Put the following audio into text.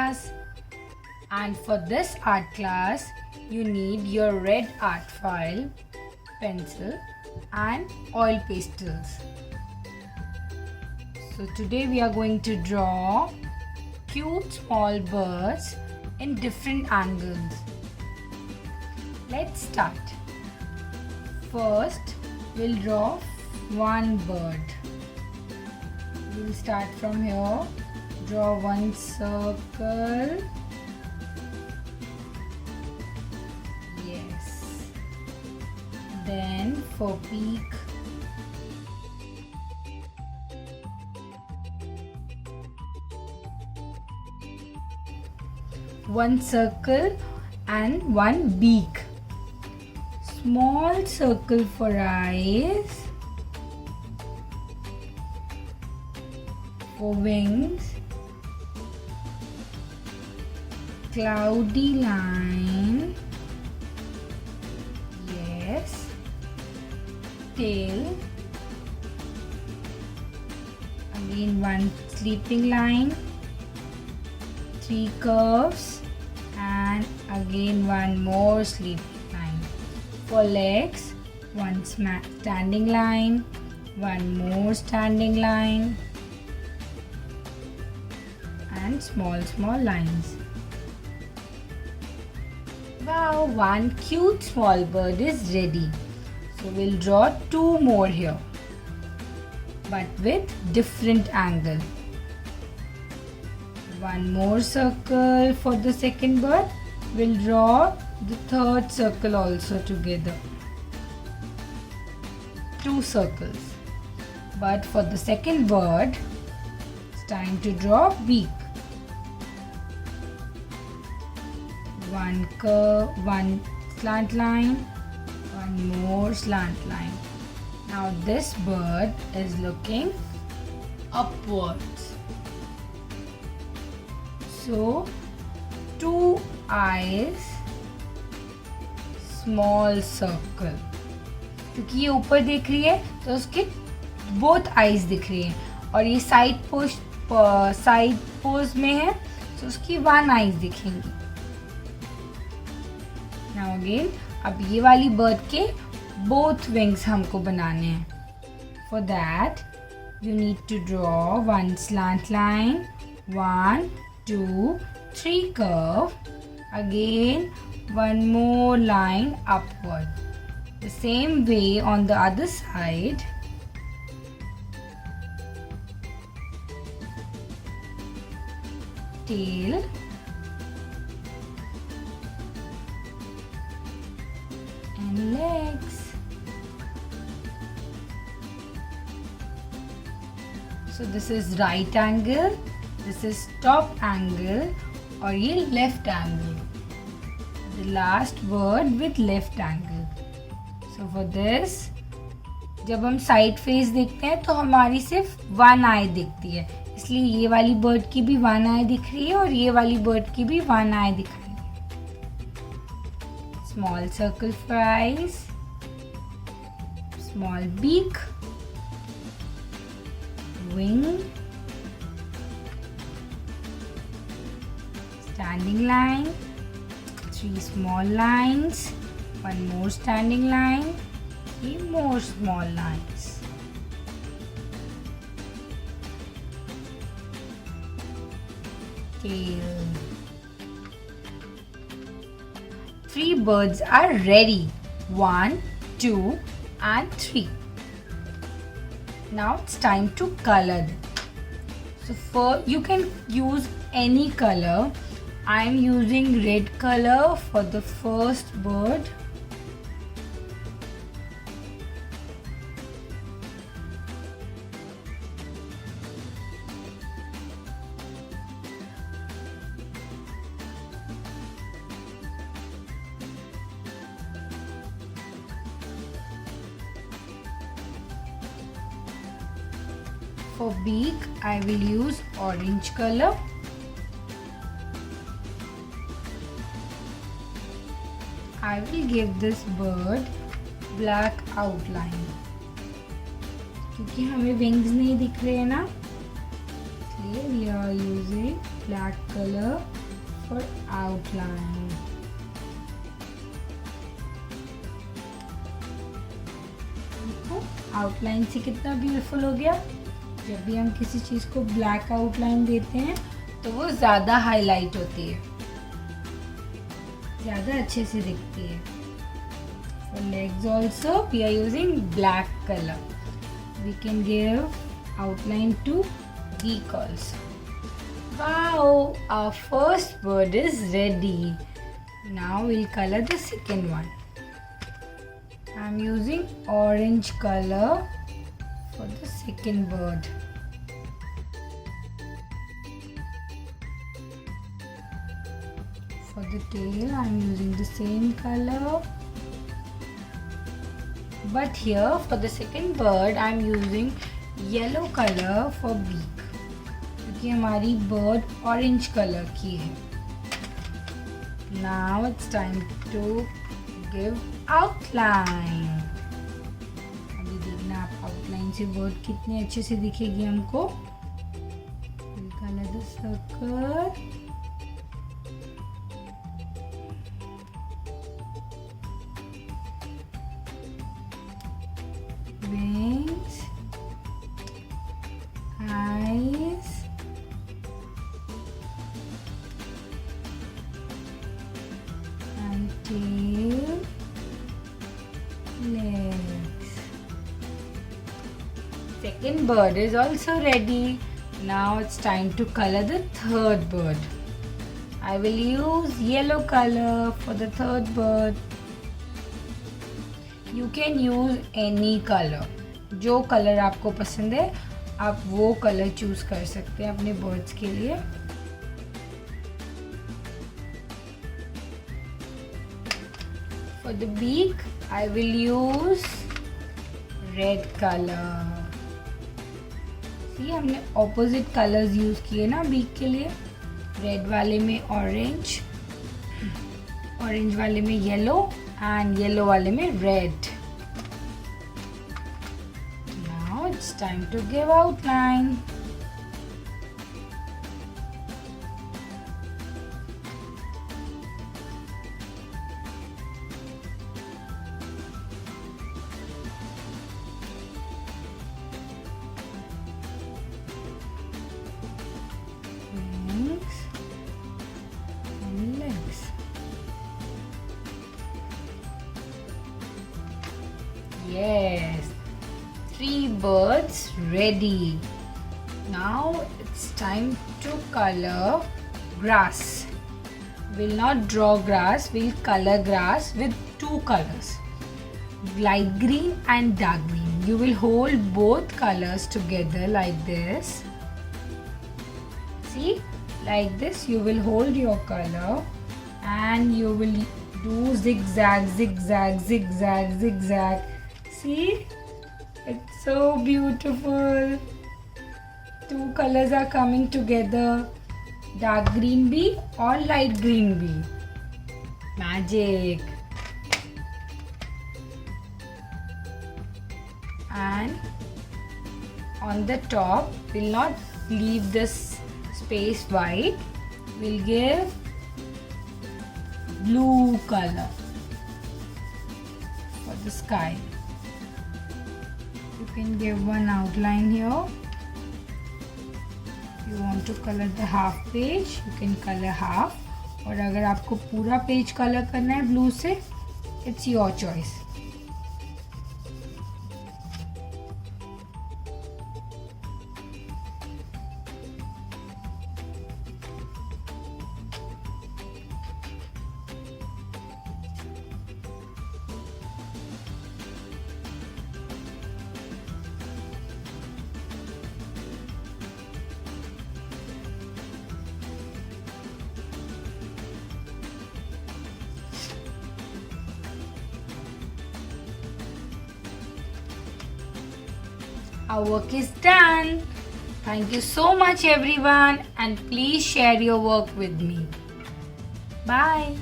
class. And for this art class, you need your red art file, pencil and oil pastels. So today we are going to draw cute small birds in different angles. Let's start. First, we'll draw one bird. We'll start from here. Draw one circle. Yes. Then for beak, one circle and one beak. Small circle for eyes. For wings. Cloudy line. Yes. Tail. Again one sleeping line. Three curves and again one more sleeping line. For legs, one standing line, one more standing line and small lines. Wow, one cute small bird is ready. So we'll draw two more here, but with different angle. One more circle for the second bird. We'll draw the third circle also together. Two circles. But for the second bird, it's time to draw beak. One curve, one slant line, one more slant line. Now this bird is looking upwards. So, two eyes, small circle. क्योंकि ये ऊपर दिख रही है तो उसके both eyes दिख रही है और ये साइड पोज में है तो उसकी one eyes दिखेंगी. Now again, अब ये वाली bird के both wings हमको बनाने हैं. For that, you need to draw one slant line, 1, 2, 3 curve. Again, one more line upward. The same way on the other side. Tail. And legs. So this is right angle. This is top angle और ये left angle. The last word with left angle. So for this, जब हम side face देखते हैं तो हमारी सिर्फ one eye दिखती है. इसलिए ये वाली bird की भी one eye दिख रही है और ये वाली bird की भी one eye दिख रही है. Small circle for eyes. Small beak. Wing. Standing line, 3 small lines, one more standing line, 3 more small lines. Tail. 3 birds are ready. 1, 2 and 3. Now it's time to color them. So you can use any color. I am using red color for the first bird. For beak, I will use orange color. I will give this bird black outline. क्योंकि हमें wings नहीं दिख रहे हैं ना, Okay, we are using black color for outline. देखो outline से कितना ब्यूटीफुल हो गया. जब भी हम किसी चीज़ को ब्लैक आउटलाइन देते हैं तो वो ज़्यादा हाईलाइट होती है, ज़्यादा अच्छे से दिखती है. For legs also we are using black color. We can give outline to beak also. Wow, our first bird is ready. Now we'll color the second one. I'm using orange color for the second bird. For the tail, I'm using the same color. But here for the second bird, I'm using yellow color for beak. क्योंकि हमारी bird orange color की है. Now it's time to give outline. अभी देखना आप outline से bird कितने अच्छे से दिखेगी हमको. We'll color the circle. Wings, eyes, and tail, legs. Second bird is also ready. Now it's time to color the third bird. I will use yellow color for the third bird. You can use any color. जो colour आपको पसंद है आप वो colour choose कर सकते हैं अपने बर्ड्स के लिए. For the beak, I will use red color. See, हमने opposite colors यूज किए ना बीक के लिए. रेड वाले में ऑरेंज, ऑरेंज वाले में येलो and yellow वाले में red. Now it's time to give outline. Wings and legs. Yes, 3 birds ready. Now it's time to color grass. We'll not draw grass, we'll color grass with 2 colors, light green and dark green. You will hold both colors together like this. See, like this you will hold your color and you will do zigzag, zigzag, zigzag, zigzag. See, it's so beautiful. 2 colors are coming together. Dark green bee or light green bee. Magic. And on the top, we'll not leave this space white. We'll give blue color for the sky. You can give one outline here. If you want to color the half page, you can color half. और अगर आपको पूरा page colour करना है blue से, it's your choice. Our work is done. Thank you so much everyone, and please share your work with me. Bye.